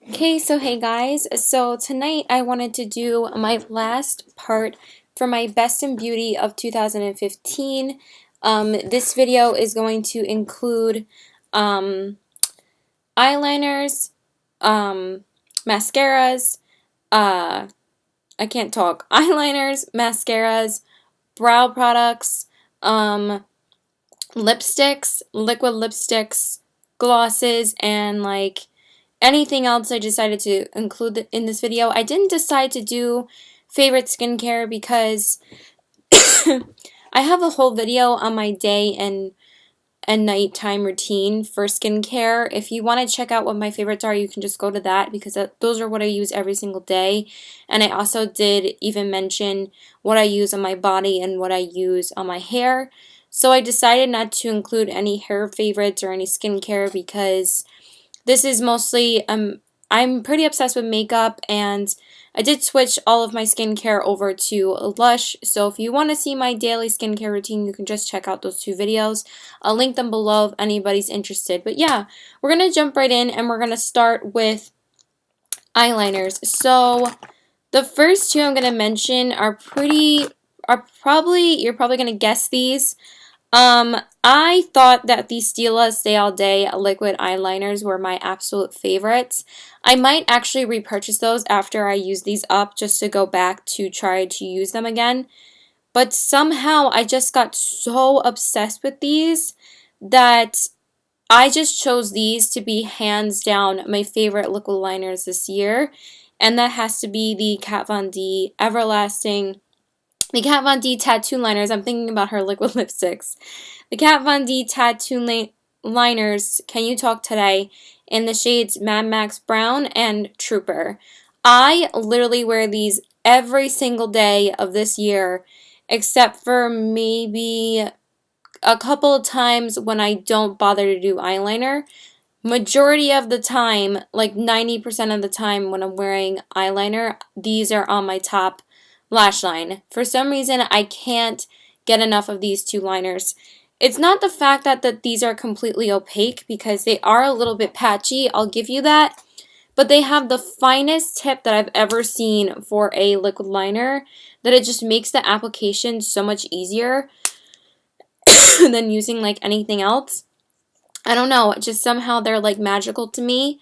Okay, so hey guys, so tonight I wanted to do my last part for my Best in Beauty of 2015. This video is going to include um, eyeliners, mascaras, uh, I can't talk, eyeliners, mascaras, brow products, um, lipsticks, liquid lipsticks, glosses, and like anything else I decided to include in this video. I didn't decide to do favorite skincare because I have a whole video on my day and nighttime routine for skincare. If you want to check out what my favorites are, you can just go to that because those are what I use every single day. And I also did even mention what I use on my body and what I use on my hair. So I decided not to include any hair favorites or any skincare because this is mostly, I'm pretty obsessed with makeup, and I did switch all of my skincare over to Lush, so if you want to see my daily skincare routine, you can just check out those two videos. I'll link them below if anybody's interested. But yeah, we're going to jump right in, and we're going to start with eyeliners. So the first two I'm going to mention are you're probably going to guess these. I thought that the Stila Stay All Day liquid eyeliners were my absolute favorites. I might actually repurchase those after I use these up just to go back to try to use them again. But somehow I just got so obsessed with these that I just chose these to be hands down my favorite liquid liners this year. And that has to be the Kat Von D the Kat Von D tattoo liners. I'm thinking about her liquid lipsticks. The Kat Von D tattoo liners, Can You Talk Today, in the shades Mad Max Brown and Trooper. I literally wear these every single day of this year, except for maybe a couple of times when I don't bother to do eyeliner. Majority of the time, like 90% of the time when I'm wearing eyeliner, these are on my top lash line. For some reason, I can't get enough of these two liners. It's not the fact that these are completely opaque, because they are a little bit patchy, I'll give you that, but they have the finest tip that I've ever seen for a liquid liner, that it just makes the application so much easier than using like anything else. I don't know, just somehow they're like magical to me.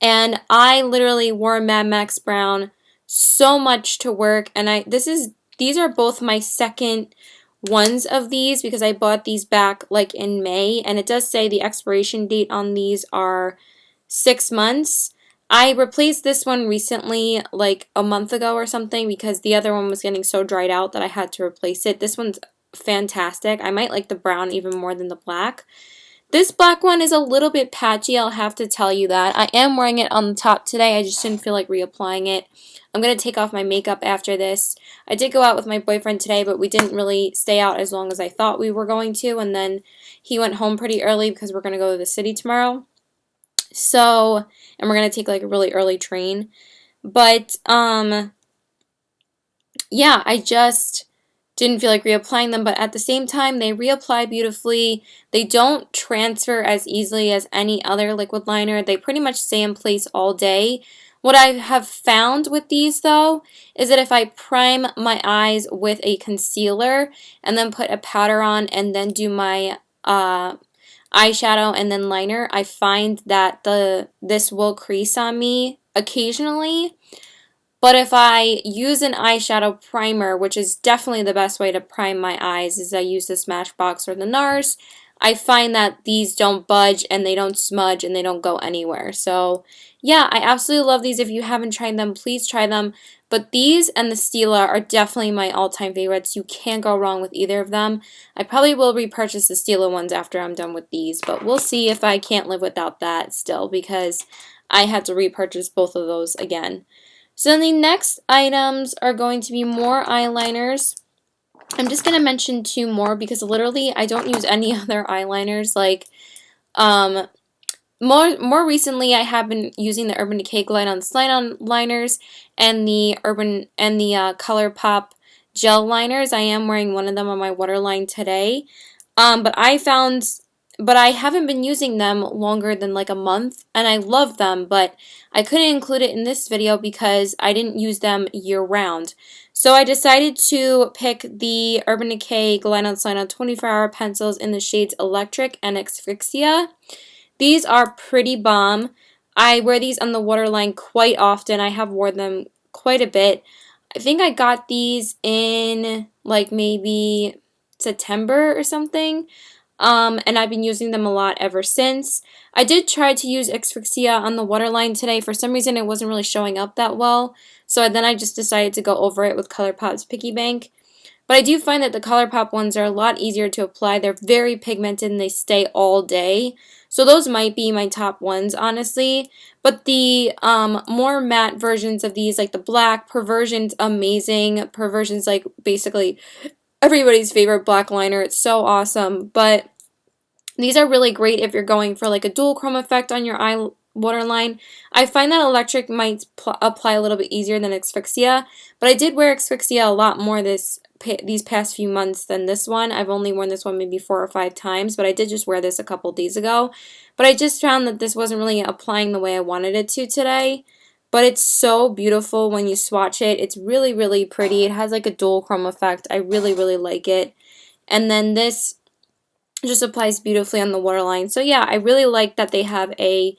And I literally wore Mad Max Brown so much to work, and these are both my second ones of these, because I bought these back like in May, and it does say the expiration date on these are 6 months. I replaced this one recently, like a month ago or something, because the other one was getting so dried out that I had to replace it. This one's fantastic. I might like the brown even more than the black. This black one is a little bit patchy, I'll have to tell you that. I am wearing it on the top today. I just didn't feel like reapplying it. I'm going to take off my makeup after this. I did go out with my boyfriend today, but we didn't really stay out as long as I thought we were going to, and then he went home pretty early because we're going to go to the city tomorrow. So, and we're going to take like a really early train. But, yeah, I just didn't feel like reapplying them, but at the same time, they reapply beautifully. They don't transfer as easily as any other liquid liner. They pretty much stay in place all day. What I have found with these, though, is that if I prime my eyes with a concealer and then put a powder on and then do my eyeshadow and then liner, I find that this will crease on me occasionally. But if I use an eyeshadow primer, which is definitely the best way to prime my eyes, is I use the Smashbox or the NARS, I find that these don't budge and they don't smudge and they don't go anywhere. So yeah, I absolutely love these. If you haven't tried them, please try them. But these and the Stila are definitely my all-time favorites. You can't go wrong with either of them. I probably will repurchase the Stila ones after I'm done with these, but we'll see if I can't live without that still, because I had to repurchase both of those again. So then the next items are going to be more eyeliners. I'm just going to mention two more because literally I don't use any other eyeliners. Like, more recently I have been using the Urban Decay Glide on Slide On liners and the ColourPop gel liners. I am wearing one of them on my waterline today. But I found but I haven't been using them longer than like a month, and I love them, but I couldn't include it in this video because I didn't use them year round. So I decided to pick the Urban Decay Glide on Slide on 24-hour pencils in the shades Electric and Asphyxia. These are pretty bomb. I wear these on the waterline quite often. I have worn them quite a bit. I think I got these in like maybe September or something. And I've been using them a lot ever since. I did try to use Asphyxia on the waterline today. For some reason, it wasn't really showing up that well. So then I just decided to go over it with ColourPop's Picky Bank. But I do find that the ColourPop ones are a lot easier to apply. They're very pigmented and they stay all day. So those might be my top ones, honestly. But the more matte versions of these, like the black, Perversion's amazing. Perversion's like basically everybody's favorite black liner. It's so awesome. But these are really great if you're going for like a dual chrome effect on your eye waterline. I find that Electric might apply a little bit easier than Asphyxia, but I did wear Asphyxia a lot more these past few months than this one. I've only worn this one maybe 4 or 5 times, but I did just wear this a couple days ago. But I just found that this wasn't really applying the way I wanted it to today. But it's so beautiful when you swatch it. It's really, really pretty. It has like a dual chrome effect. I really, really like it. And then this just applies beautifully on the waterline. So yeah, I really like that they have a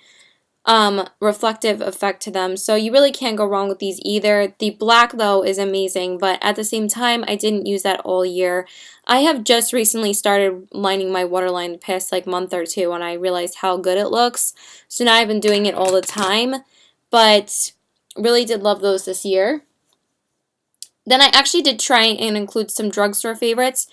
reflective effect to them. So you really can't go wrong with these either. The black though is amazing, but at the same time, I didn't use that all year. I have just recently started lining my waterline the past like month or two, and I realized how good it looks. So now I've been doing it all the time. But really did love those this year. Then I actually did try and include some drugstore favorites,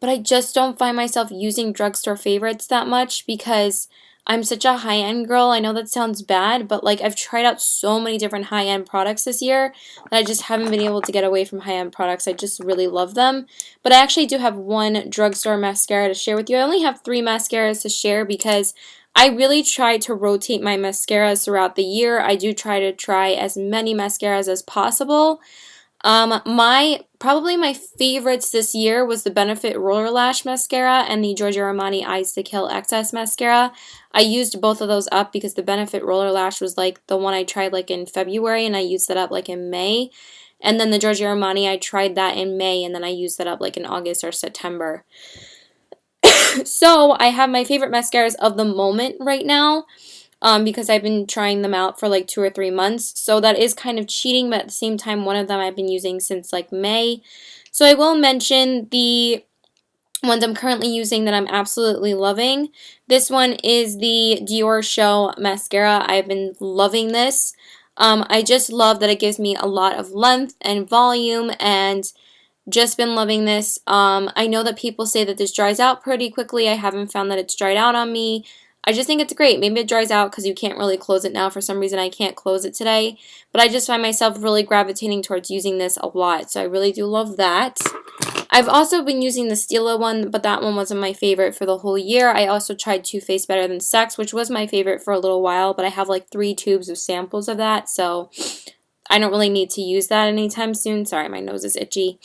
but I just don't find myself using drugstore favorites that much because I'm such a high-end girl. I know that sounds bad, but like I've tried out so many different high-end products this year that I just haven't been able to get away from high-end products. I just really love them. But I actually do have one drugstore mascara to share with you. I only have 3 mascaras to share because I really try to rotate my mascaras throughout the year. I do try to try as many mascaras as possible. Probably my favorites this year was the Benefit Roller Lash Mascara and the Giorgio Armani Eyes to Kill Excess Mascara. I used both of those up because the Benefit Roller Lash was like the one I tried like in February and I used that up like in May. And then the Giorgio Armani, I tried that in May and then I used that up like in August or September. So I have my favorite mascaras of the moment right now because I've been trying them out for like 2 or 3 months. So that is kind of cheating, but at the same time, one of them I've been using since like May. So I will mention the ones I'm currently using that I'm absolutely loving. This one is the Dior Show Mascara. I've been loving this. I just love that it gives me a lot of length and volume and just been loving this. I know that people say that this dries out pretty quickly. I haven't found that it's dried out on me. I just think it's great. Maybe it dries out because you can't really close it now. For some reason, I can't close it today. But I just find myself really gravitating towards using this a lot. So I really do love that. I've also been using the Stila one, but that one wasn't my favorite for the whole year. I also tried Too Faced Better Than Sex, which was my favorite for a little while. But I have like 3 tubes of samples of that. So I don't really need to use that anytime soon. Sorry, my nose is itchy.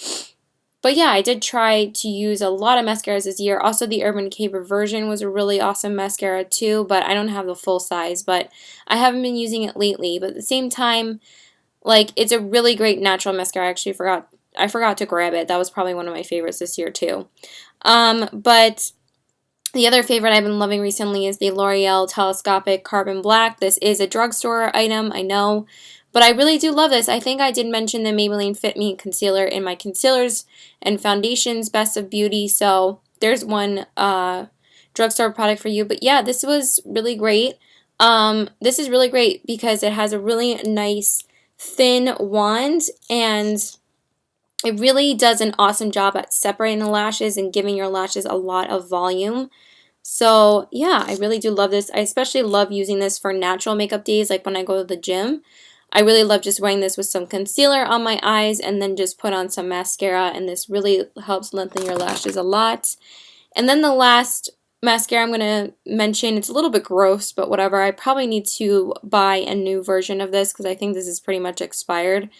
But yeah, I did try to use a lot of mascaras this year. Also, the Urban Decay Perversion was a really awesome mascara too, but I don't have the full size, but I haven't been using it lately. But at the same time, like, it's a really great natural mascara. I forgot to grab it. That was probably one of my favorites this year too. But the other favorite I've been loving recently is the L'Oreal Telescopic Carbon Black. This is a drugstore item, I know. But I really do love this. I think I did mention the Maybelline Fit Me Concealer in my concealers and foundations Best of Beauty. So there's one drugstore product for you. But yeah, this was really great. This is really great because it has a really nice thin wand and it really does an awesome job at separating the lashes and giving your lashes a lot of volume. So yeah, I really do love this. I especially love using this for natural makeup days, like when I go to the gym. I really love just wearing this with some concealer on my eyes and then just put on some mascara, and this really helps lengthen your lashes a lot. And then the last mascara I'm going to mention, it's a little bit gross, but whatever. I probably need to buy a new version of this because I think this is pretty much expired.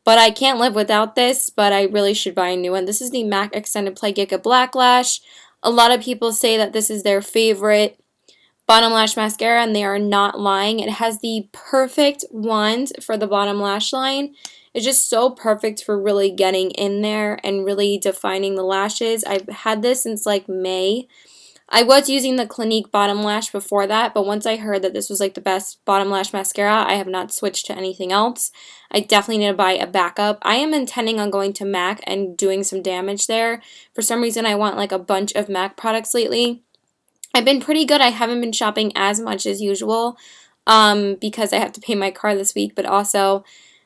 But I can't live without this, but I really should buy a new one. This is the MAC Extended Play Giga Black Lash. A lot of people say that this is their favorite bottom lash mascara, and they are not lying. It has the perfect wand for the bottom lash line. It's just so perfect for really getting in there and really defining the lashes. I've had this since like May. I was using the Clinique bottom lash before that, but once I heard that this was like the best bottom lash mascara, I have not switched to anything else. I definitely need to buy a backup. I am intending on going to MAC and doing some damage there. For some reason, I want like a bunch of MAC products lately. I've been pretty good. I haven't been shopping as much as usual because I have to pay my car this week, but also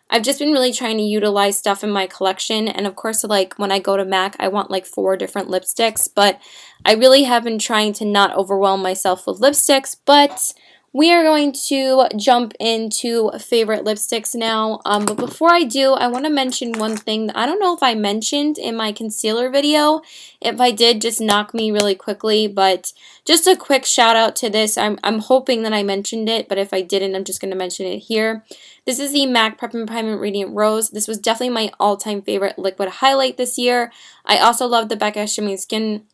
I've just been really trying to utilize stuff in my collection. And of course, like when I go to MAC, I want like 4 different lipsticks, but I really have been trying to not overwhelm myself with lipsticks. But we are going to jump into favorite lipsticks now. But before I do, I want to mention one thing that I don't know if I mentioned in my concealer video. If I did, just knock me really quickly. But just a quick shout out to this. I'm hoping that I mentioned it, but if I didn't, I'm just going to mention it here. This is the MAC Prep and Prime Radiant Rose. This was definitely my all-time favorite liquid highlight this year. I also love the Becca Shimmy Skin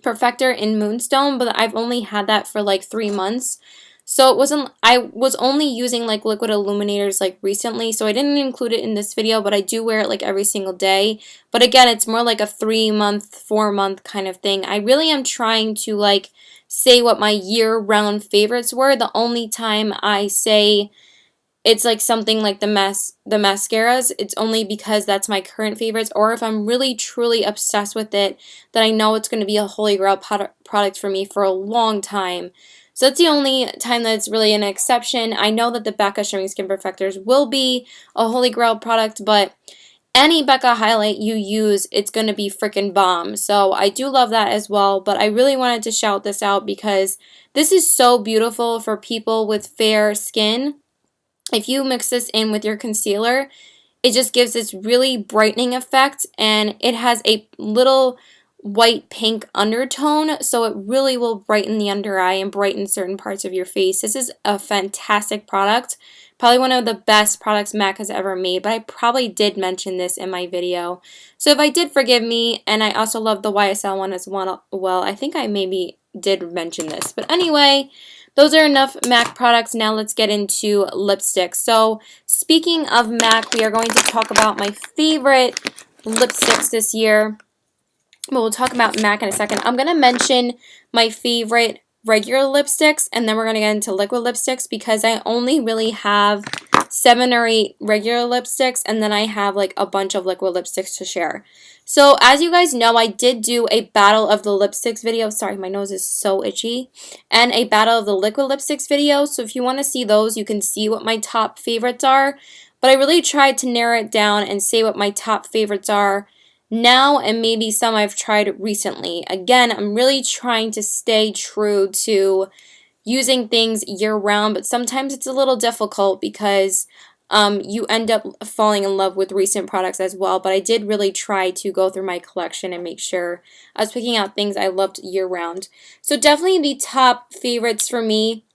Perfector in Moonstone, but I've only had that for like 3 months. So I was only using like liquid illuminators like recently, so I didn't include it in this video, but I do wear it like every single day. But again, it's more like a 3-month, 4-month kind of thing. I really am trying to like say what my year-round favorites were. The only time I say it's like something like the mascaras, it's only because that's my current favorites, or if I'm really truly obsessed with it, that I know it's going to be a holy grail product for me for a long time. So that's the only time that it's really an exception. I know that the Becca Shimmy Skin Perfectors will be a holy grail product, but any Becca highlight you use, it's going to be freaking bomb. So I do love that as well, but I really wanted to shout this out because this is so beautiful for people with fair skin. If you mix this in with your concealer, it just gives this really brightening effect, and it has a little white pink undertone, so it really will brighten the under eye and brighten certain parts of your face. This is a fantastic product, probably one of the best products MAC has ever made, but I probably did mention this in my video. So if I did, forgive me, and I also love the YSL one as well. I think I maybe did mention this, but anyway, those are enough MAC products. Now let's get into lipsticks. So speaking of MAC, we are going to talk about my favorite lipsticks this year. But we'll talk about MAC in a second. I'm going to mention my favorite regular lipsticks, and then we're going to get into liquid lipsticks because I only really have 7 or 8 regular lipsticks, and then I have like a bunch of liquid lipsticks to share. So as you guys know, I did do a Battle of the Lipsticks video. Sorry, my nose is so itchy. And a Battle of the Liquid Lipsticks video. So if you want to see those, you can see what my top favorites are. But I really tried to narrow it down and say what my top favorites are now and maybe some I've tried recently. Again, I'm really trying to stay true to using things year-round, but sometimes it's a little difficult because you end up falling in love with recent products as well. But I did really try to go through my collection and make sure I was picking out things I loved year-round. So definitely the top favorites for me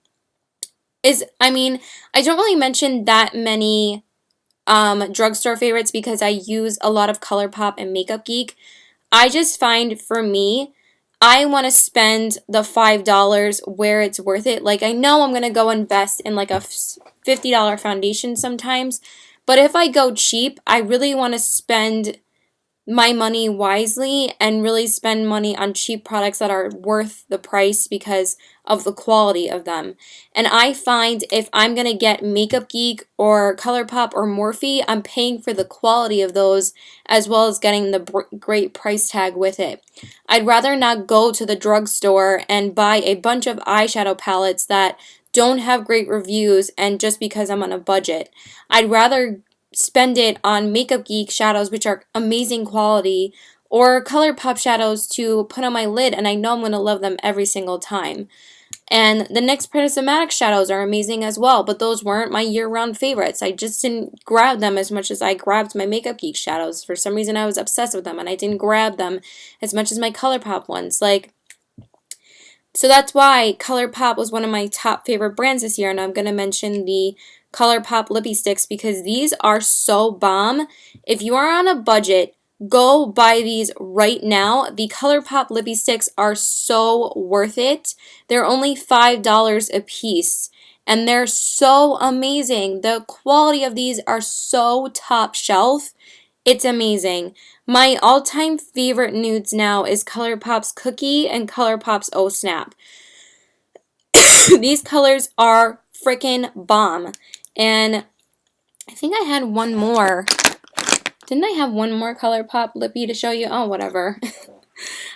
is, I don't really mention that many drugstore favorites because I use a lot of ColourPop and Makeup Geek. I just find for me, I want to spend the $5 where it's worth it. Like, I know I'm going to go invest in like a $50 foundation sometimes, but if I go cheap, I really want to spend my money wisely and really spend money on cheap products that are worth the price because of the quality of them. And I find if I'm going to get Makeup Geek or ColourPop or Morphe, I'm paying for the quality of those as well as getting the great price tag with it. I'd rather not go to the drugstore and buy a bunch of eyeshadow palettes that don't have great reviews and just because I'm on a budget. I'd rather spend it on Makeup Geek shadows, which are amazing quality, or ColourPop shadows to put on my lid, and I know I'm going to love them every single time. And the NYX Prismatic shadows are amazing as well, but those weren't my year-round favorites. I just didn't grab them as much as I grabbed my Makeup Geek shadows. For some reason, I was obsessed with them, and I didn't grab them as much as my ColourPop ones. So that's why ColourPop was one of my top favorite brands this year, and I'm going to mention the ColourPop Lippy Sticks because these are so bomb. If you are on a budget, Go buy these right now. The ColourPop Lippy Sticks are so worth it. They're only $5 a piece, and they're so amazing. The quality of these are so top shelf. It's amazing. My all-time favorite nudes now is ColourPop's Cookie and ColourPop's Oh Snap. These colors are freaking bomb. And I think I had one more. Didn't I have one more ColourPop lippy to show you? Oh, whatever.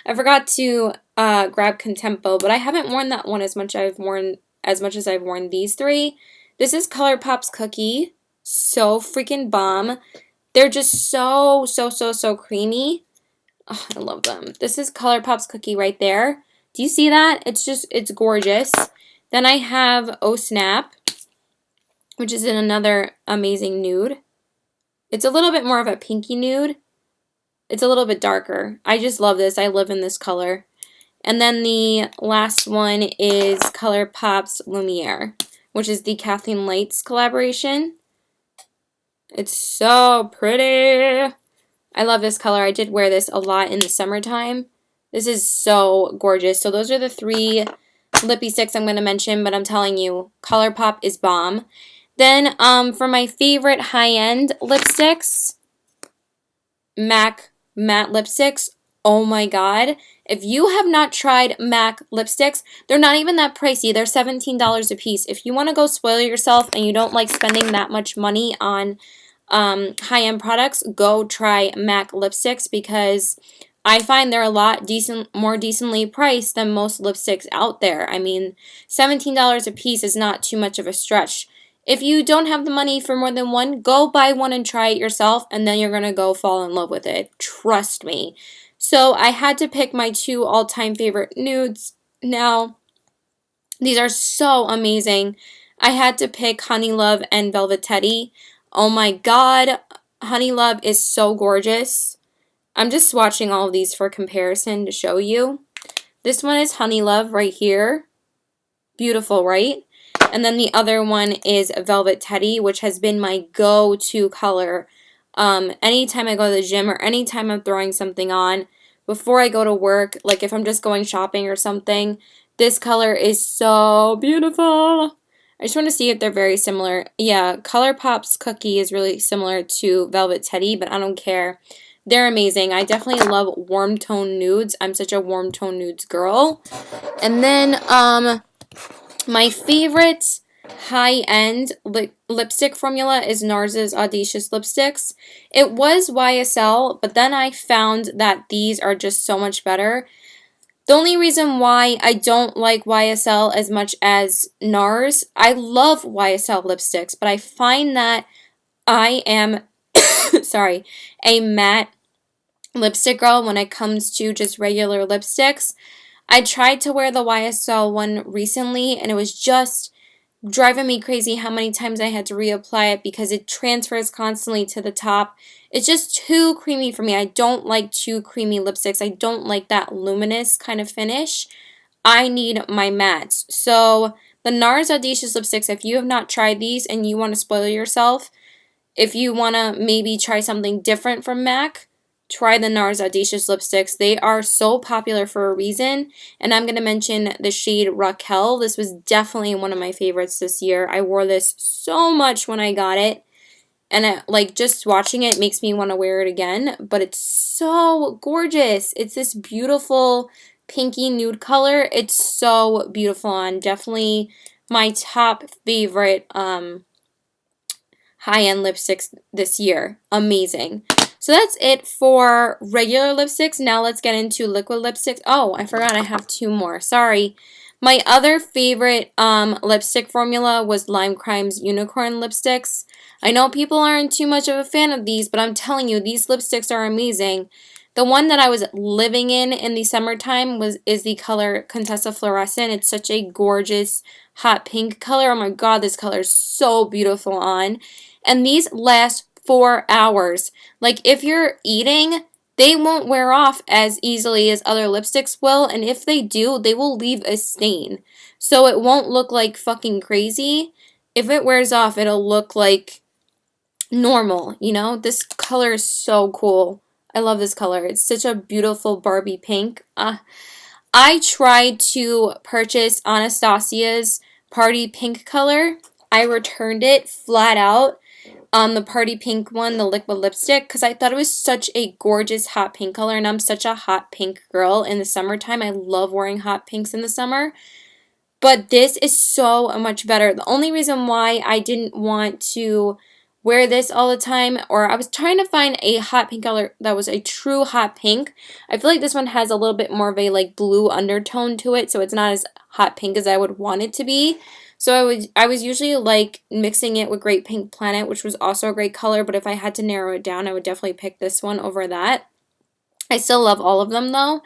I forgot to grab Contempo, but I haven't worn that one as much as I've worn these three. This is ColourPop's Cookie. So freaking bomb. They're just so creamy. Oh, I love them. This is ColourPop's Cookie right there. Do you see that? It's gorgeous. Then I have Oh Snap, which is in another amazing nude. It's a little bit more of a pinky nude. It's a little bit darker. I just love this. I live in this color. And then the last one is ColourPop's Lumiere, which is the Kathleen Lights collaboration. It's so pretty. I love this color. I did wear this a lot in the summertime. This is so gorgeous. So those are the three lippy sticks I'm going to mention, but I'm telling you, ColourPop is bomb. Then for my favorite high-end lipsticks, MAC matte lipsticks. Oh my god. If you have not tried MAC lipsticks, they're not even that pricey. They're $17 a piece. If you want to go spoil yourself and you don't like spending that much money on high-end products, go try MAC lipsticks because I find they're a lot more decently priced than most lipsticks out there. I mean, $17 a piece is not too much of a stretch. If you don't have the money for more than one, go buy one and try it yourself, and then you're going to go fall in love with it. Trust me. So I had to pick my two all-time favorite nudes. Now, these are so amazing. I had to pick Honey Love and Velvet Teddy. Oh my god, Honey Love is so gorgeous. I'm just swatching all of these for comparison to show you. This one is Honey Love right here. Beautiful, right? And then the other one is Velvet Teddy, which has been my go-to color. Anytime I go to the gym or anytime I'm throwing something on, before I go to work, like if I'm just going shopping or something, this color is so beautiful. I just want to see if they're very similar. Yeah, ColourPop's Cookie is really similar to Velvet Teddy, but I don't care. They're amazing. I definitely love warm tone nudes. I'm such a warm tone nudes girl. And then, my favorite high-end lipstick formula is NARS's Audacious Lipsticks. It was YSL, but then I found that these are just so much better. The only reason why I don't like YSL as much as NARS, I love YSL lipsticks, but I find that I am, sorry, a matte lipstick girl when it comes to just regular lipsticks. I tried to wear the YSL one recently, and it was just driving me crazy how many times I had to reapply it because it transfers constantly to the top. It's just too creamy for me. I don't like too creamy lipsticks. I don't like that luminous kind of finish. I need my mattes. So the NARS Audacious Lipsticks, if you have not tried these and you want to spoil yourself, if you want to maybe try something different from MAC, try the NARS Audacious Lipsticks. They are so popular for a reason, and I'm going to mention the shade Raquel. This was definitely one of my favorites this year. I wore this so much when I got it, and like just watching it makes me want to wear it again, but it's so gorgeous. It's this beautiful pinky nude color. It's so beautiful and definitely my top favorite high-end lipsticks this year. Amazing. So that's it for regular lipsticks. Now let's get into liquid lipsticks. Oh, I forgot I have two more. Sorry. My other favorite lipstick formula was Lime Crime's Unicorn lipsticks. I know people aren't too much of a fan of these, but I'm telling you, these lipsticks are amazing. The one that I was living in the summertime is the color Contessa Fluorescent. It's such a gorgeous hot pink color. Oh my god, this color is so beautiful on. And these last 4 hours. Like if you're eating, they won't wear off as easily as other lipsticks will, and if they do, they will leave a stain. So it won't look like fucking crazy. If it wears off, it'll look like normal, you know? This color is so cool. I love this color. It's such a beautiful Barbie pink. I tried to purchase Anastasia's party pink color. I returned it flat out on the party pink one, the liquid lipstick, because I thought it was such a gorgeous hot pink color, and I'm such a hot pink girl in the summertime. I love wearing hot pinks in the summer. But this is so much better. The only reason why I didn't want to wear this all the time, or I was trying to find a hot pink color that was a true hot pink. I feel like this one has a little bit more of a like blue undertone to it, so it's not as hot pink as I would want it to be. So I was usually like mixing it with Great Pink Planet, which was also a great color, but if I had to narrow it down, I would definitely pick this one over that. I still love all of them though,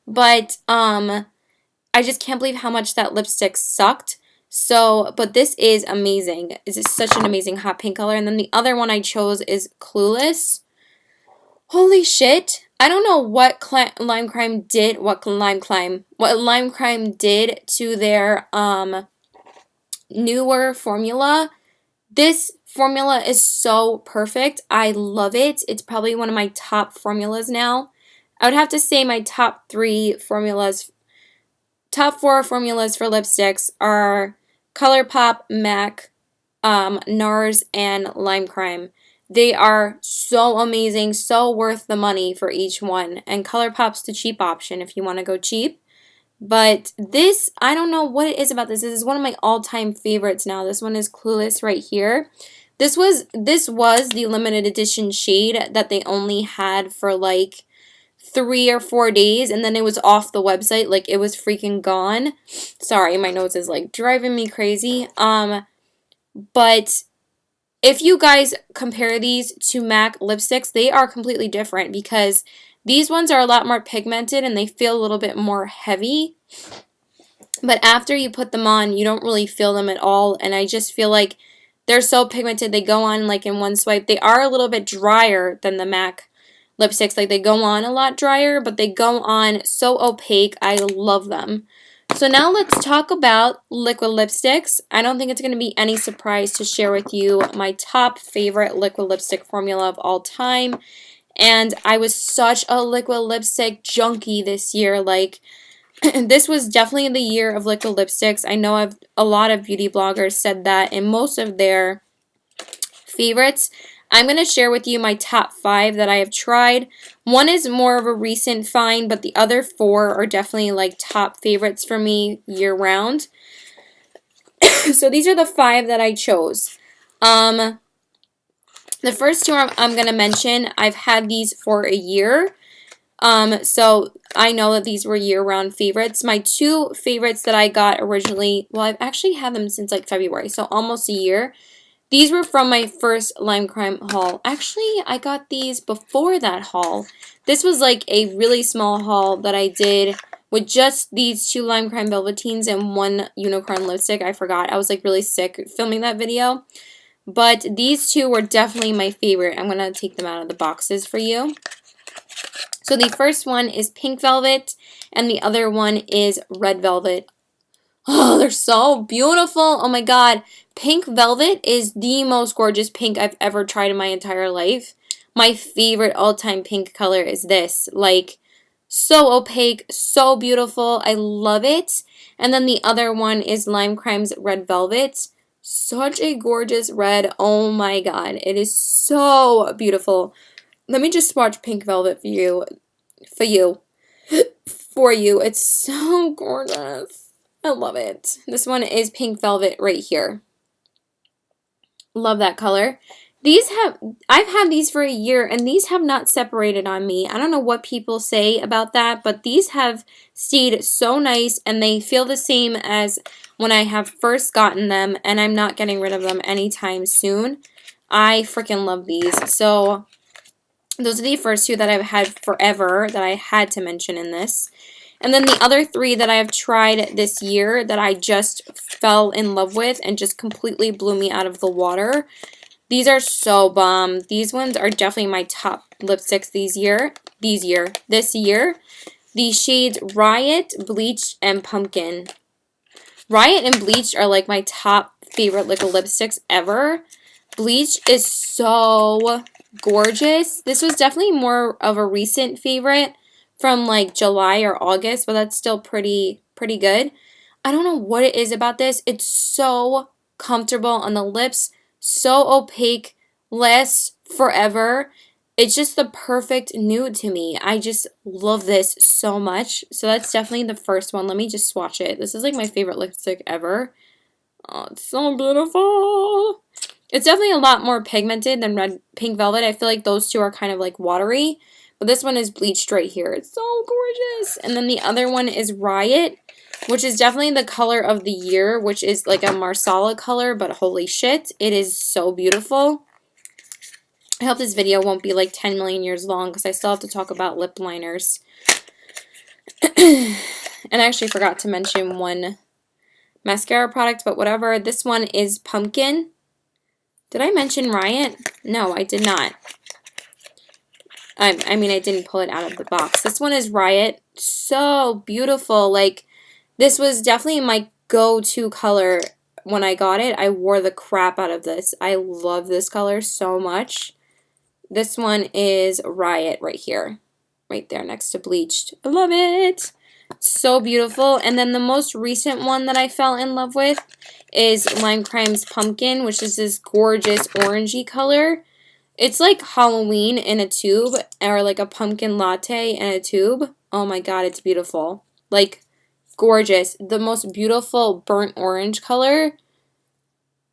but I just can't believe how much that lipstick sucked. So, but this is amazing. This is such an amazing hot pink color. And then the other one I chose is Clueless. Holy shit. I don't know what Lime Crime did to their newer formula. This formula is so perfect. I love it. It's probably one of my top formulas now. I would have to say my top four formulas for lipsticks are ColourPop, MAC, NARS, and Lime Crime. They are so amazing, so worth the money for each one. And ColourPop's the cheap option if you want to go cheap. But this, I don't know what it is about this. This is one of my all-time favorites now. This one is Clueless right here. This was the limited edition shade that they only had for like 3 or 4 days, and then it was off the website. Like, it was freaking gone. Sorry, my nose is like driving me crazy. But if you guys compare these to MAC lipsticks, they are completely different because these ones are a lot more pigmented and they feel a little bit more heavy. But after you put them on, you don't really feel them at all, and I just feel like they're so pigmented. They go on like in one swipe. They are a little bit drier than the MAC lipsticks. Like, they go on a lot drier, but they go on so opaque. I love them. So now let's talk about liquid lipsticks. I don't think it's going to be any surprise to share with you my top favorite liquid lipstick formula of all time. And I was such a liquid lipstick junkie this year. Like, this was definitely the year of liquid lipsticks. I know a lot of beauty bloggers said that in most of their favorites. I'm going to share with you my top 5 that I have tried. One is more of a recent find, but the other 4 are definitely like top favorites for me year round. So these are the 5 that I chose. The first 2 I'm going to mention, I've had these for a year. So I know that these were year-round favorites. My 2 favorites that I got originally, well, I've actually had them since like February, so almost a year. These were from my first Lime Crime haul. Actually, I got these before that haul. This was like a really small haul that I did with just these 2 Lime Crime Velveteens and 1 unicorn lipstick. I forgot. I was like really sick filming that video. But these 2 were definitely my favorite. I'm going to take them out of the boxes for you. So the first one is Pink Velvet and the other one is Red Velvet. Oh, they're so beautiful. Oh my god. Pink Velvet is the most gorgeous pink I've ever tried in my entire life. My favorite all-time pink color is this. Like, so opaque, so beautiful. I love it. And then the other one is Lime Crime's Red Velvet. Such a gorgeous red. Oh my god. It is so beautiful. Let me just swatch Pink Velvet for you. It's so gorgeous. I love it. This one is Pink Velvet right here. Love that color. I've had these for a year and these have not separated on me. I don't know what people say about that, but these have stayed so nice and they feel the same as when I have first gotten them, and I'm not getting rid of them anytime soon. I freaking love these. So those are the first 2 that I've had forever that I had to mention in this. And then the other 3 that I have tried this year that I just fell in love with and just completely blew me out of the water. These are so bomb. These ones are definitely my top lipsticks this year. The shades Riot, Bleach, and Pumpkin. Riot and Bleach are like my top favorite liquid lipsticks ever. bleach is so gorgeous. This was definitely more of a recent favorite from like July or August, but that's still pretty good. I don't know what it is about this. It's so comfortable on the lips, so opaque, lasts forever. It's just the perfect nude to me. I just love this so much. So that's definitely the first one. Let me just swatch it. This is like my favorite lipstick ever. Oh, it's so beautiful. It's definitely a lot more pigmented than Red Pink Velvet. I feel like those two are kind of like watery. But this one is bleached right here. It's so gorgeous. And then the other one is Riot, which is definitely the color of the year, which is like a Marsala color, but holy shit, it is so beautiful. I hope this video won't be like 10 million years long because I still have to talk about lip liners. And I actually forgot to mention one mascara product, but whatever. This one is Pumpkin. Did I mention Riot? No, I did not. I mean, I didn't pull it out of the box. This one is Riot. So beautiful. Like, this was definitely my go-to color when I got it. I wore the crap out of this. I love this color so much. This one is Riot right here. Right there next to Bleached. I love it. So beautiful. And then the most recent one that I fell in love with is Lime Crime's Pumpkin, which is this gorgeous orangey color. It's like Halloween in a tube, or like a pumpkin latte in a tube. Oh my god, it's beautiful. Like, gorgeous. The most beautiful burnt orange color.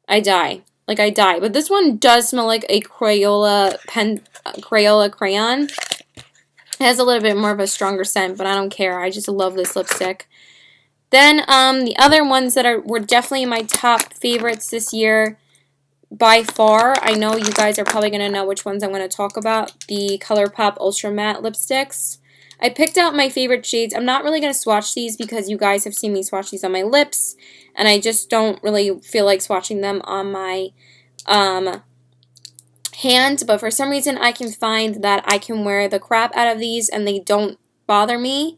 I die. Like, I die. But this one does smell like a Crayola crayon. It has a little bit more of a stronger scent, but I don't care. I just love this lipstick. Then, the other ones that were definitely my top favorites this year, by far, I know you guys are probably going to know which ones I'm going to talk about, the ColourPop Ultra Matte lipsticks. I picked out my favorite shades. I'm not really going to swatch these because you guys have seen me swatch these on my lips, and I just don't really feel like swatching them on my hand, but for some reason I can find that I can wear the crap out of these and they don't bother me.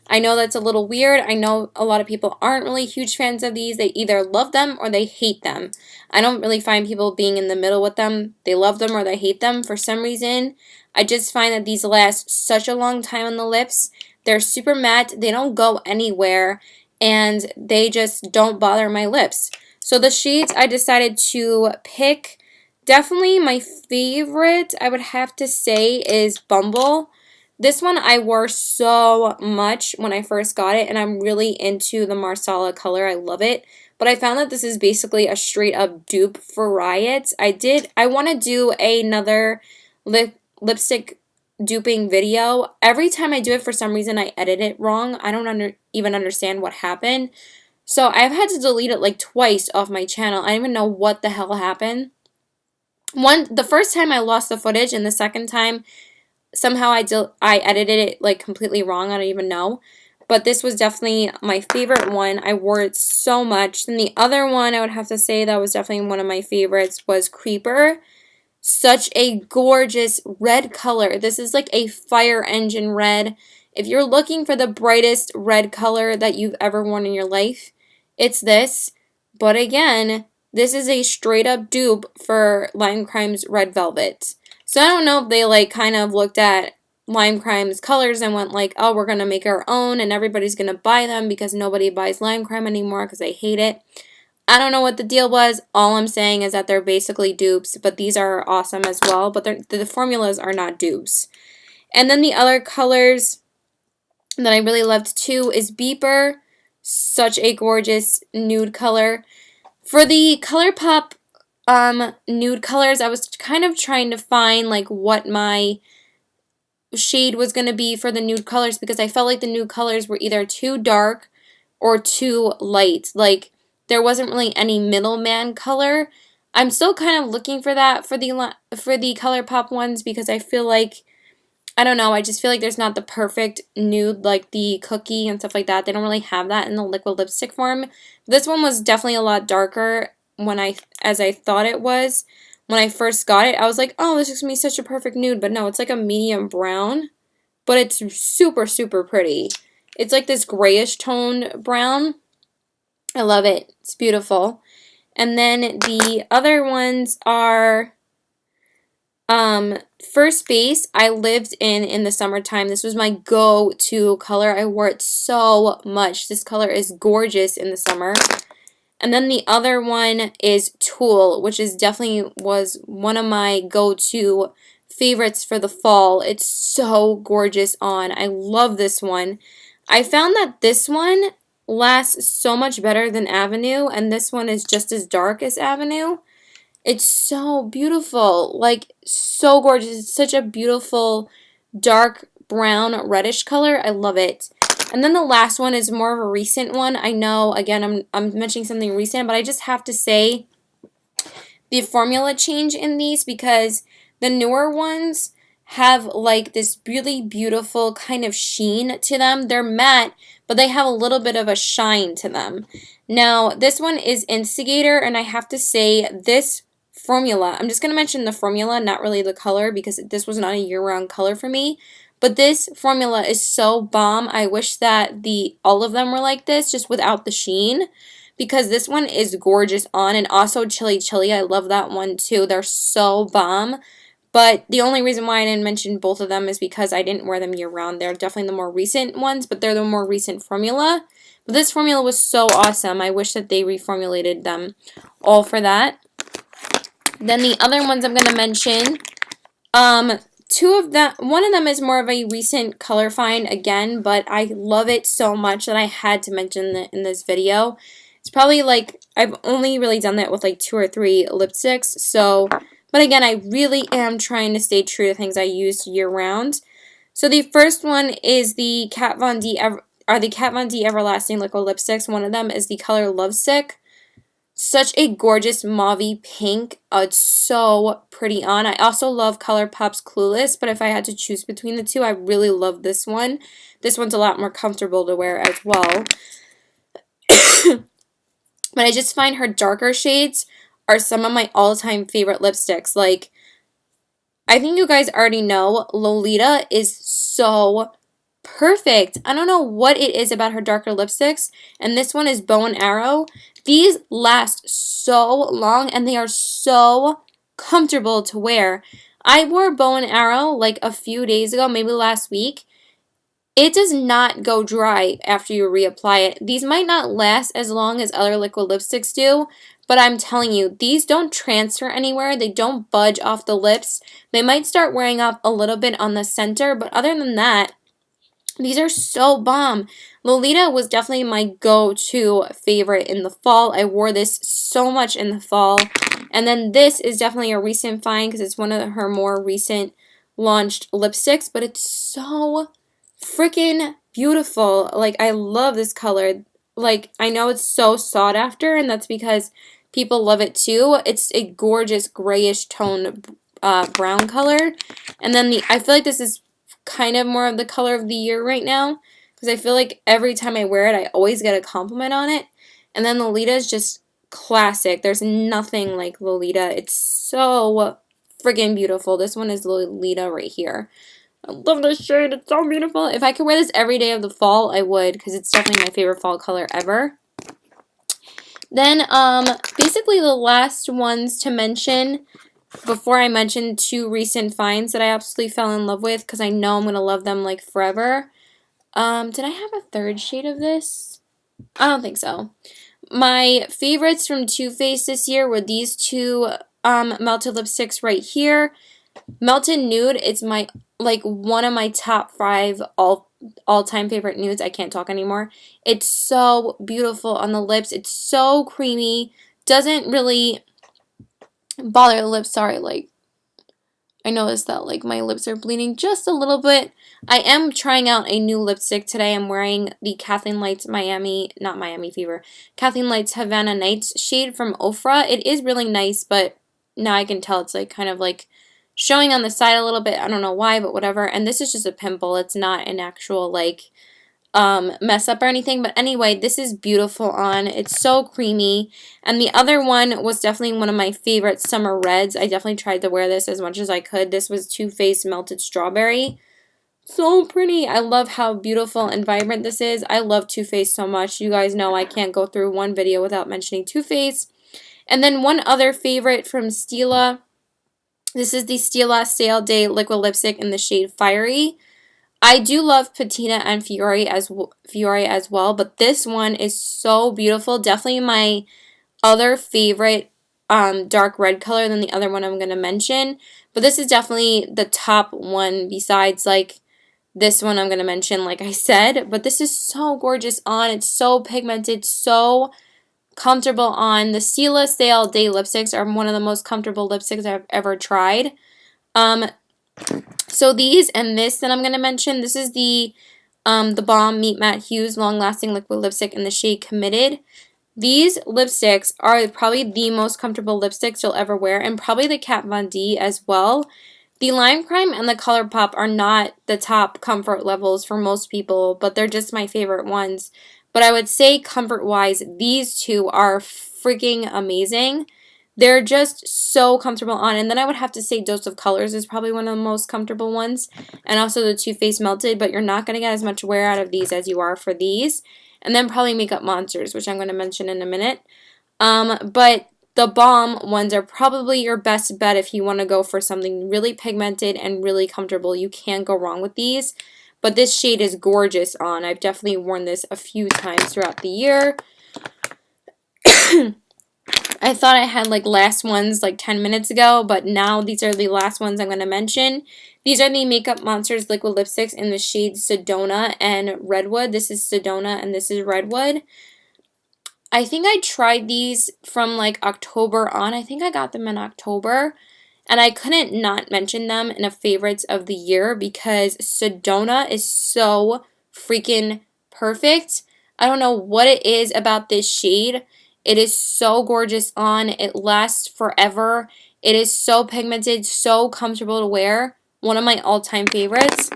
I know that's a little weird. I know a lot of people aren't really huge fans of these. They either love them or they hate them. I don't really find people being in the middle with them. They love them or they hate them for some reason. I just find that these last such a long time on the lips. They're super matte. They don't go anywhere. And they just don't bother my lips. So the shades I decided to pick, definitely my favorite, I would have to say, is Bumble. This one I wore so much when I first got it, and I'm really into the Marsala color. I love it. But I found that this is basically a straight up dupe for Riot. I want to do another lipstick duping video. Every time I do it, for some reason, I edit it wrong. I don't even understand what happened. So I've had to delete it like twice off my channel. I don't even know what the hell happened. The first time I lost the footage, and the second time somehow I edited it like completely wrong. I don't even know. But this was definitely my favorite one. I wore it so much. Then the other one I would have to say that was definitely one of my favorites was Creeper. Such a gorgeous red color. This is like a fire engine red. If you're looking for the brightest red color that you've ever worn in your life, it's this. But again, this is a straight up dupe for Lime Crime's Red Velvet. So I don't know if they like kind of looked at Lime Crime's colors and went like, oh, we're going to make our own and everybody's going to buy them because nobody buys Lime Crime anymore because they hate it. I don't know what the deal was. All I'm saying is that they're basically dupes, but these are awesome as well. But the formulas are not dupes. And then the other colors that I really loved too is Beeper. Such a gorgeous nude color. For the ColourPop nude colors, I was kind of trying to find like what my shade was going to be for the nude colors because I felt like the nude colors were either too dark or too light. Like, there wasn't really any middleman color. I'm still kind of looking for that for the ColourPop ones because I feel like, I don't know, I just feel like there's not the perfect nude like the cookie and stuff like that. They don't really have that in the liquid lipstick form. This one was definitely a lot darker as I thought it was. When I first got it, I was like, oh, this is going to be such a perfect nude. But no, it's like a medium brown. But it's super, super pretty. It's like this grayish toned brown. I love it. It's beautiful. And then the other ones are First Base. I lived in the summertime. This was my go-to color. I wore it so much. This color is gorgeous in the summer. And then the other one is Tulle, which is definitely was one of my go-to favorites for the fall. It's so gorgeous on. I love this one. I found that this one lasts so much better than Avenue, and this one is just as dark as Avenue. It's so beautiful, like so gorgeous. It's such a beautiful dark brown reddish color. I love it. And then the last one is more of a recent one. I know, again, I'm mentioning something recent, but I just have to say the formula change in these because the newer ones have like this really beautiful kind of sheen to them. They're matte, but they have a little bit of a shine to them. Now, this one is Instigator, and I have to say this formula, I'm just going to mention the formula, not really the color, because this was not a year-round color for me. But this formula is so bomb. I wish that all of them were like this, just without the sheen, because this one is gorgeous on, and also Chilly Chilly. I love that one too. They're so bomb. But the only reason why I didn't mention both of them is because I didn't wear them year-round. They're definitely the more recent ones, but they're the more recent formula. But this formula was so awesome. I wish that they reformulated them all for that. Then the other ones I'm going to mention, one of them is more of a recent color find again, but I love it so much that I had to mention it in this video. It's probably like, I've only really done that with like 2 or 3 lipsticks, so, but again, I really am trying to stay true to things I use year round. So the first one is the Kat Von D Everlasting Liquid Lipsticks. One of them is the color Lovesick. Such a gorgeous mauvey pink. It's so pretty on. I also love ColourPop's Clueless, but if I had to choose between the two, I really love this one. This one's a lot more comfortable to wear as well. But I just find her darker shades are some of my all-time favorite lipsticks. Like, I think you guys already know, Lolita is so perfect. I don't know what it is about her darker lipsticks, and this one is Bow and Arrow. These last so long, and they are so comfortable to wear. I wore Bow and Arrow like a few days ago, maybe last week. It does not go dry after you reapply it. These might not last as long as other liquid lipsticks do, but I'm telling you, these don't transfer anywhere. They don't budge off the lips. They might start wearing off a little bit on the center, but other than that, these are so bomb. Lolita was definitely my go-to favorite in the fall. I wore this so much in the fall. And then this is definitely a recent find because it's one of her more recent launched lipsticks, but it's so freaking beautiful. Like, I love this color. Like, I know it's so sought after, and that's because people love it too. It's a gorgeous grayish tone brown color. And then I feel like this is kind of more of the color of the year right now, because I feel like every time I wear it, I always get a compliment on it. And then Lolita is just classic. There's nothing like Lolita. It's so friggin' beautiful. This one is Lolita right here. I love this shade. It's so beautiful. If I could wear this every day of the fall, I would, because it's definitely my favorite fall color ever. Then, basically the last ones to mention before I mention 2 recent finds that I absolutely fell in love with, because I know I'm going to love them like forever. Did I have a third shade of this? I don't think so. My favorites from Too Faced this year were these 2 melted lipsticks right here. Melted Nude, it's my one of my top 5 all-time favorite nudes. I can't talk anymore. It's so beautiful on the lips. It's so creamy. Doesn't really bother the lips. Sorry, like, I noticed that like my lips are bleeding just a little bit. I am trying out a new lipstick today. I'm wearing the Kathleen Lights Kathleen Lights Havana Nights shade from Ofra. It is really nice, but now I can tell it's like kind of like showing on the side a little bit. I don't know why, but whatever. And this is just a pimple. It's not an actual like mess up or anything. But anyway, this is beautiful on. It's so creamy. And the other one was definitely one of my favorite summer reds. I definitely tried to wear this as much as I could. This was Too Faced Melted Strawberry. So pretty. I love how beautiful and vibrant this is. I love Too Faced so much. You guys know I can't go through one video without mentioning Too Faced. And then one other favorite from Stila. This is the Stila Stay All Day Liquid Lipstick in the shade Fiery. I do love Patina and Fiore as well, but this one is so beautiful. Definitely my other favorite dark red color than the other one I'm going to mention. But this is definitely the top one besides like this one I'm going to mention, like I said. But this is so gorgeous on. It's so pigmented, so comfortable on. The Stila Stay All Day lipsticks are one of the most comfortable lipsticks I've ever tried. So these and this that I'm going to mention, this is the Balm Meet Matte Hues Long Lasting Liquid Lipstick in the shade Committed. These lipsticks are probably the most comfortable lipsticks you'll ever wear, and probably the Kat Von D as well. The Lime Crime and the ColourPop are not the top comfort levels for most people, but they're just my favorite ones. But I would say comfort-wise, these two are freaking amazing. They're just so comfortable on. And then I would have to say Dose of Colors is probably one of the most comfortable ones. And also the Too Faced Melted, but you're not going to get as much wear out of these as you are for these. And then probably Makeup Monsters, which I'm going to mention in a minute. But the Balm ones are probably your best bet if you want to go for something really pigmented and really comfortable. You can't go wrong with these. But this shade is gorgeous on. I've definitely worn this a few times throughout the year. I thought I had like last ones like 10 minutes ago, but now these are the last ones I'm going to mention. These are the Makeup Monsters liquid lipsticks in the shades Sedona and Redwood. This is Sedona and this is Redwood. I think I tried these from like October on. I think I got them in October. And I couldn't not mention them in a favorites of the year because Sedona is so freaking perfect. I don't know what it is about this shade. It is so gorgeous on. It lasts forever. It is so pigmented, so comfortable to wear. One of my all-time favorites.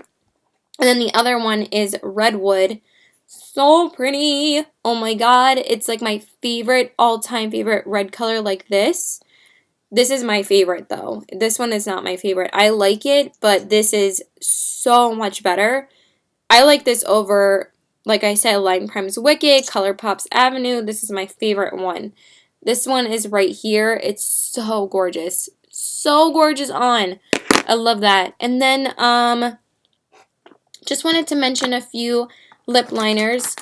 And then the other one is Redwood. So pretty. Oh my god. It's like my favorite, all-time favorite red color like this. This is my favorite though. This one is not my favorite. I like it, but this is so much better. I like this over, like I said, Lime Crime's Wicked, ColourPop's Avenue. This is my favorite one. This one is right here. It's so gorgeous. So gorgeous on. I love that. And then, just wanted to mention a few lip liners.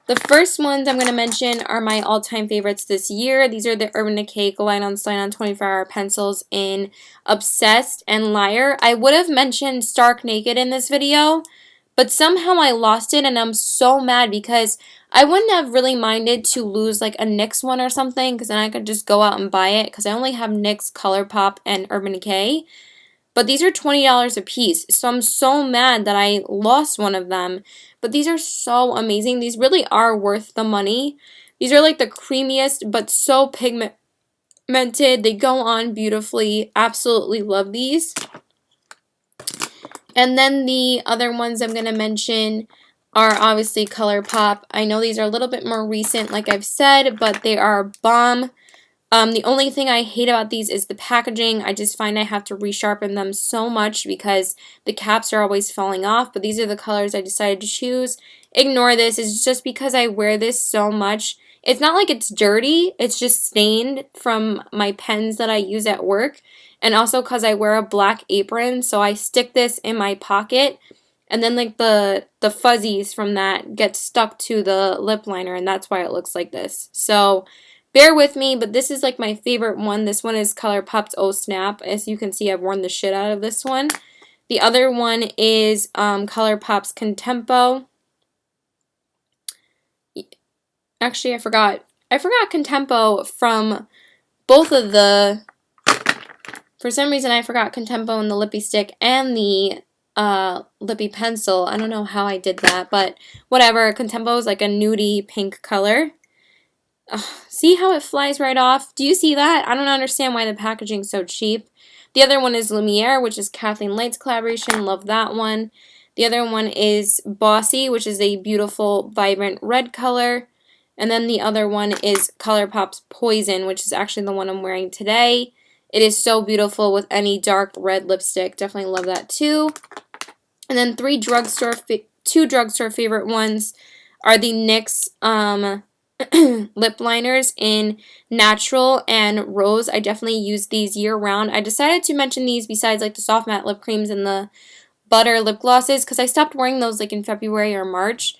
The first ones I'm going to mention are my all-time favorites this year. These are the Urban Decay Glide On Slide On 24-Hour Pencils in Obsessed and Liar. I would have mentioned Stark Naked in this video, but somehow I lost it, and I'm so mad because I wouldn't have really minded to lose like a NYX one or something, because then I could just go out and buy it, because I only have NYX, ColourPop, and Urban Decay. But these are $20 a piece, so I'm so mad that I lost one of them. But these are so amazing. These really are worth the money. These are like the creamiest, but so pigmented. They go on beautifully. Absolutely love these. And then the other ones I'm going to mention are obviously ColourPop. I know these are a little bit more recent, like I've said, but they are bomb. The only thing I hate about these is the packaging. I just find I have to resharpen them so much because the caps are always falling off. But these are the colors I decided to choose. Ignore this. It's just because I wear this so much. It's not like it's dirty. It's just stained from my pens that I use at work. And also because I wear a black apron. So I stick this in my pocket. And then like the fuzzies from that get stuck to the lip liner. And that's why it looks like this. So bear with me, but this is like my favorite one. This one is ColourPop's Oh Snap. As you can see, I've worn the shit out of this one. The other one is ColourPop's Contempo. Actually, I forgot. I forgot Contempo from both of the... For some reason, I forgot Contempo in the lippy stick and the lippy pencil. I don't know how I did that, but whatever. Contempo is like a nudie pink color. See how it flies right off? Do you see that? I don't understand why the packaging's so cheap. The other one is Lumiere, which is Kathleen Light's collaboration. Love that one. The other one is Bossy, which is a beautiful, vibrant red color. And then the other one is ColourPop's Poison, which is actually the one I'm wearing today. It is so beautiful with any dark red lipstick. Definitely love that too. And then two drugstore favorite ones are the NYX lip liners in Natural and Rose. I definitely use these year round. I decided to mention these besides like the soft matte lip creams and the butter lip glosses because I stopped wearing those like in February or March.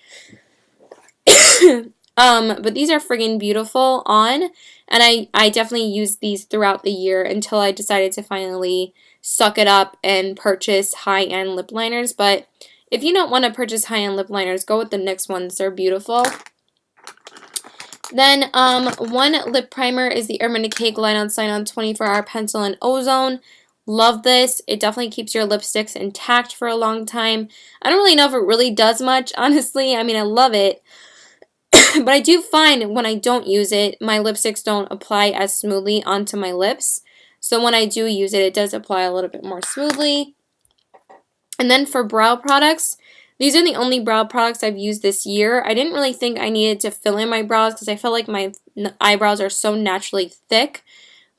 But these are friggin' beautiful on, and I definitely used these throughout the year until I decided to finally suck it up and purchase high-end lip liners. But if you don't want to purchase high-end lip liners, go with the NYX ones. They're beautiful. Then one lip primer is the Urban Decay Glide On Sign On 24-Hour Pencil in Ozone. Love this. It definitely keeps your lipsticks intact for a long time. I don't really know if it really does much, honestly. I mean, I love it. But I do find when I don't use it, my lipsticks don't apply as smoothly onto my lips. So when I do use it, it does apply a little bit more smoothly. And then for brow products, these are the only brow products I've used this year. I didn't really think I needed to fill in my brows because I felt like my eyebrows are so naturally thick.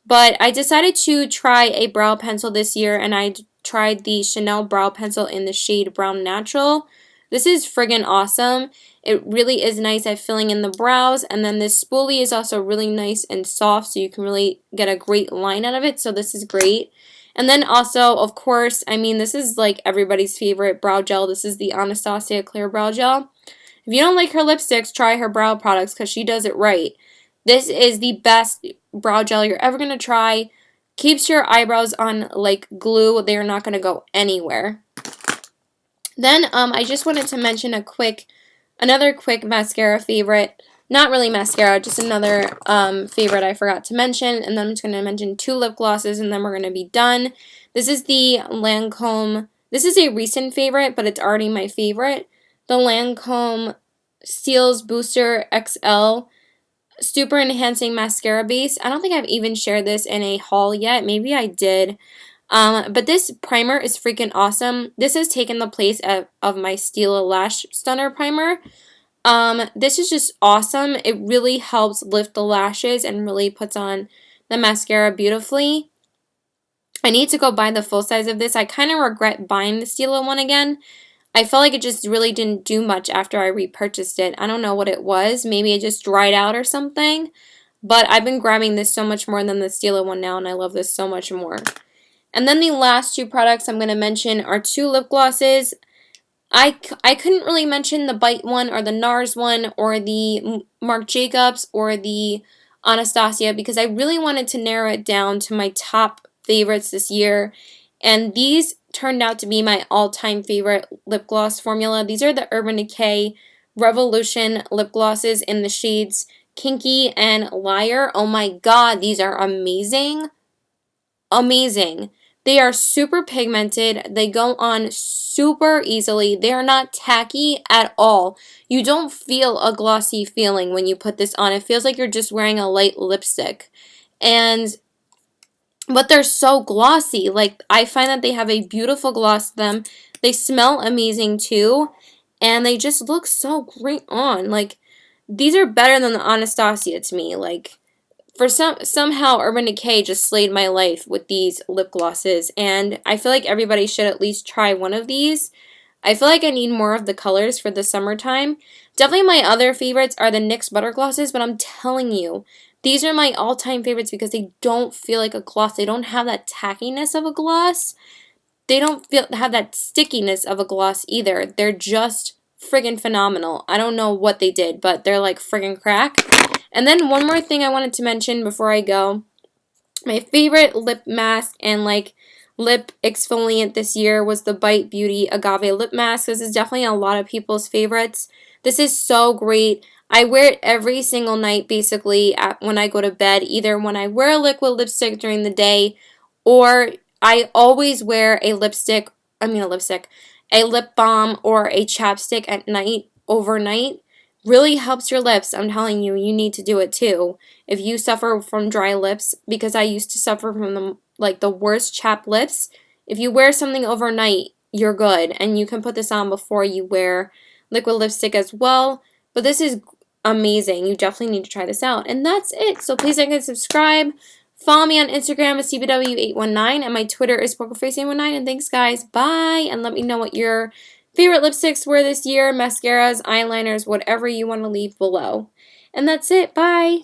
But I decided to try a brow pencil this year, and I tried the Chanel brow pencil in the shade Brown Natural. This is friggin' awesome. It really is nice at filling in the brows, and then this spoolie is also really nice and soft, so you can really get a great line out of it, so this is great. And then also, of course, I mean, this is like everybody's favorite brow gel. This is the Anastasia Clear Brow Gel. If you don't like her lipsticks, try her brow products because she does it right. This is the best brow gel you're ever going to try. Keeps your eyebrows on like glue. They are not going to go anywhere. Then I just wanted to mention another quick mascara favorite. Not really mascara, just another favorite I forgot to mention. And then I'm just going to mention 2 lip glosses and then we're going to be done. This is the Lancome. This is a recent favorite, but it's already my favorite. The Lancome Steals Booster XL Super Enhancing Mascara Base. I don't think I've even shared this in a haul yet. Maybe I did. But this primer is freaking awesome. This has taken the place of my Stila Lash Stunner Primer. This is just awesome. It really helps lift the lashes and really puts on the mascara beautifully. I need to go buy the full size of this. I kind of regret buying the Stila one again. I felt like it just really didn't do much after I repurchased it. I don't know what it was. Maybe it just dried out or something. But I've been grabbing this so much more than the Stila one now, and I love this so much more. And then the last 2 products I'm going to mention are 2 lip glosses. I couldn't really mention the Bite one or the NARS one or the Marc Jacobs or the Anastasia because I really wanted to narrow it down to my top favorites this year. And these turned out to be my all-time favorite lip gloss formula. These are the Urban Decay Revolution lip glosses in the shades Kinky and Liar. Oh my god, these are amazing. Amazing. They are super pigmented. They go on super easily. They are not tacky at all. You don't feel a glossy feeling when you put this on. It feels like you're just wearing a light lipstick. But they're so glossy. Like, I find that they have a beautiful gloss to them. They smell amazing too. And they just look so great on. Like, these are better than the Anastasia to me. Like, somehow Urban Decay just slayed my life with these lip glosses, and I feel like everybody should at least try one of these. I feel like I need more of the colors for the summertime. Definitely my other favorites are the NYX Butter Glosses, but I'm telling you, these are my all-time favorites because they don't feel like a gloss. They don't have that tackiness of a gloss. They don't have that stickiness of a gloss either. They're just friggin' phenomenal. I don't know what they did, but they're like friggin' crack. And then one more thing I wanted to mention before I go. My favorite lip mask and like lip exfoliant this year was the Bite Beauty Agave Lip Mask. This is definitely a lot of people's favorites. This is so great. I wear it every single night basically when I go to bed, either when I wear a liquid lipstick during the day or I always wear a lip balm or a chapstick at night, overnight. Really helps your lips. I'm telling you, you need to do it too. If you suffer from dry lips, because I used to suffer from the worst chapped lips, if you wear something overnight, you're good. And you can put this on before you wear liquid lipstick as well. But this is amazing. You definitely need to try this out. And that's it. So please like and subscribe. Follow me on Instagram at CBW819 and my Twitter is PokerFace819. And thanks guys. Bye. And let me know what your favorite lipsticks were this year, mascaras, eyeliners, whatever you want to leave below. And that's it. Bye.